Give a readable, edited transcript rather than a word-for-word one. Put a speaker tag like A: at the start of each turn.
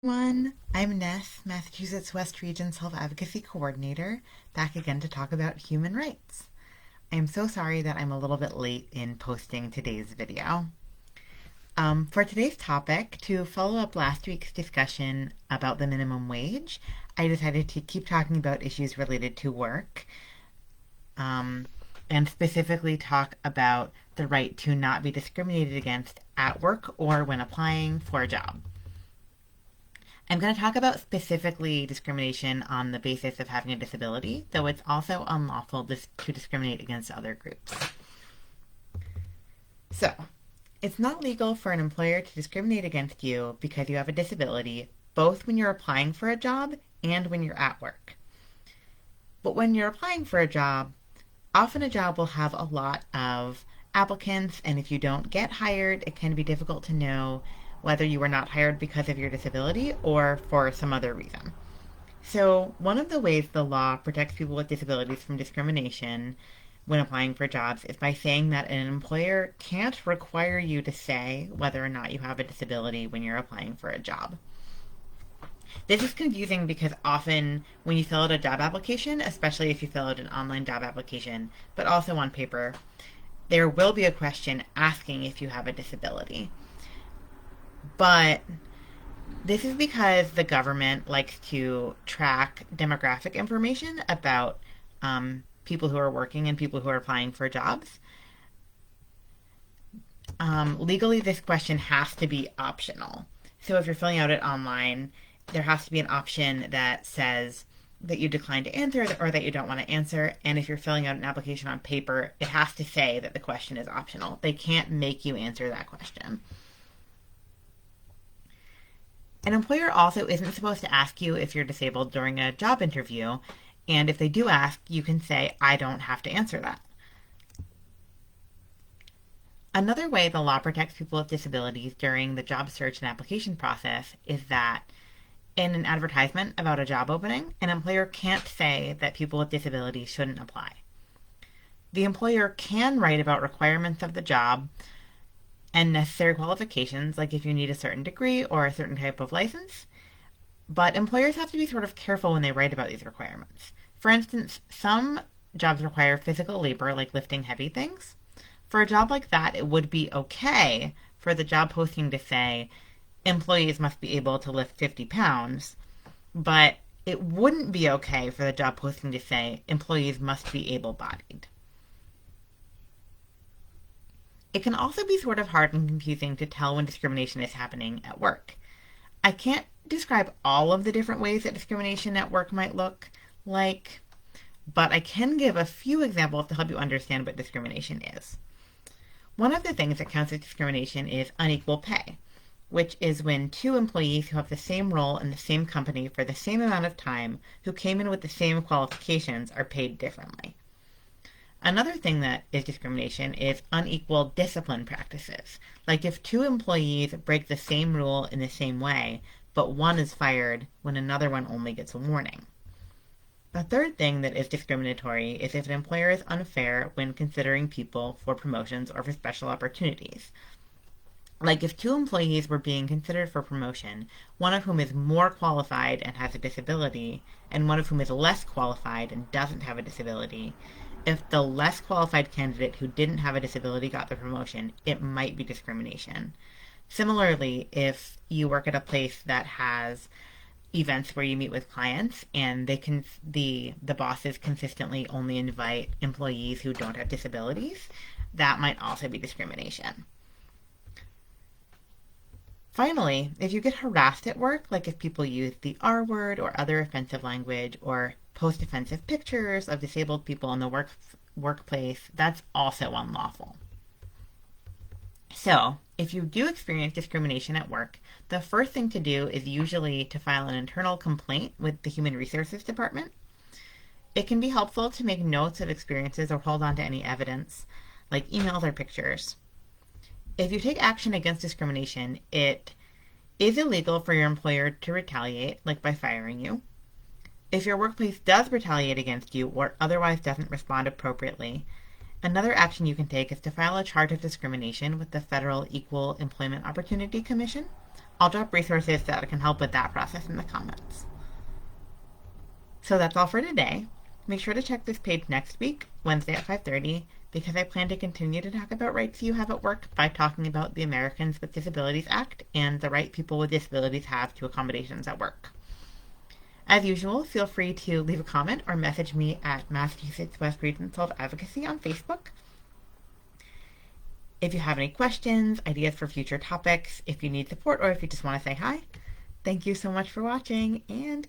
A: Everyone, I'm Ness, Massachusetts West Region Self Advocacy Coordinator, back again to talk about human rights. I'm so sorry that I'm a little bit late in posting today's video. For today's topic, to follow up last week's discussion about the minimum wage, I decided to keep talking about issues related to work, and specifically talk about the right to not be discriminated against at work or when applying for a job. I'm going to talk about specifically discrimination on the basis of having a disability, though it's also unlawful to discriminate against other groups. So, it's not legal for an employer to discriminate against you because you have a disability, both when you're applying for a job and when you're at work. But when you're applying for a job, often a job will have a lot of applicants, and if you don't get hired, it can be difficult to know whether you were not hired because of your disability or for some other reason. So, one of the ways the law protects people with disabilities from discrimination when applying for jobs is by saying that an employer can't require you to say whether or not you have a disability when you're applying for a job. This is confusing because often when you fill out a job application, especially if you fill out an online job application, but also on paper, there will be a question asking if you have a disability. But this is because the government likes to track demographic information about people who are working and people who are applying for jobs. Legally, this question has to be optional. So if you're filling out it online, there has to be an option that says that you decline to answer or that you don't want to answer. And if you're filling out an application on paper, it has to say that the question is optional. They can't make you answer that question. An employer also isn't supposed to ask you if you're disabled during a job interview, and if they do ask, you can say, I don't have to answer that. Another way the law protects people with disabilities during the job search and application process is that in an advertisement about a job opening, an employer can't say that people with disabilities shouldn't apply. The employer can write about requirements of the job and necessary qualifications, like if you need a certain degree or a certain type of license. But employers have to be sort of careful when they write about these requirements. For instance, some jobs require physical labor, like lifting heavy things. For a job like that, it would be okay for the job posting to say employees must be able to lift 50 pounds, but it wouldn't be okay for the job posting to say employees must be able-bodied. It can also be sort of hard and confusing to tell when discrimination is happening at work. I can't describe all of the different ways that discrimination at work might look like, but I can give a few examples to help you understand what discrimination is. One of the things that counts as discrimination is unequal pay, which is when two employees who have the same role in the same company for the same amount of time, who came in with the same qualifications, are paid differently. Another thing that is discrimination is unequal discipline practices. Like if two employees break the same rule in the same way, but one is fired when another one only gets a warning. A third thing that is discriminatory is if an employer is unfair when considering people for promotions or for special opportunities. Like if two employees were being considered for promotion, one of whom is more qualified and has a disability, and one of whom is less qualified and doesn't have a disability, if the less qualified candidate who didn't have a disability got the promotion, it might be discrimination. Similarly, if you work at a place that has events where you meet with clients and the bosses consistently only invite employees who don't have disabilities, that might also be discrimination. Finally, if you get harassed at work, like if people use the R word or other offensive language or post offensive pictures of disabled people in the workplace, that's also unlawful. So, if you do experience discrimination at work, the first thing to do is usually to file an internal complaint with the Human Resources Department. It can be helpful to make notes of experiences or hold on to any evidence, like emails or pictures. If you take action against discrimination, it is illegal for your employer to retaliate, like by firing you. If your workplace does retaliate against you or otherwise doesn't respond appropriately, another action you can take is to file a charge of discrimination with the Federal Equal Employment Opportunity Commission, I'll drop resources that can help with that process in the comments. So that's all for today. Make sure to check this page next week, Wednesday at 5:30, because I plan to continue to talk about rights you have at work by talking about the Americans with Disabilities Act and the right people with disabilities have to accommodations at work. As usual, feel free to leave a comment or message me at Massachusetts West Region Self Advocacy on Facebook. If you have any questions, ideas for future topics, if you need support, or if you just want to say hi, thank you so much for watching, and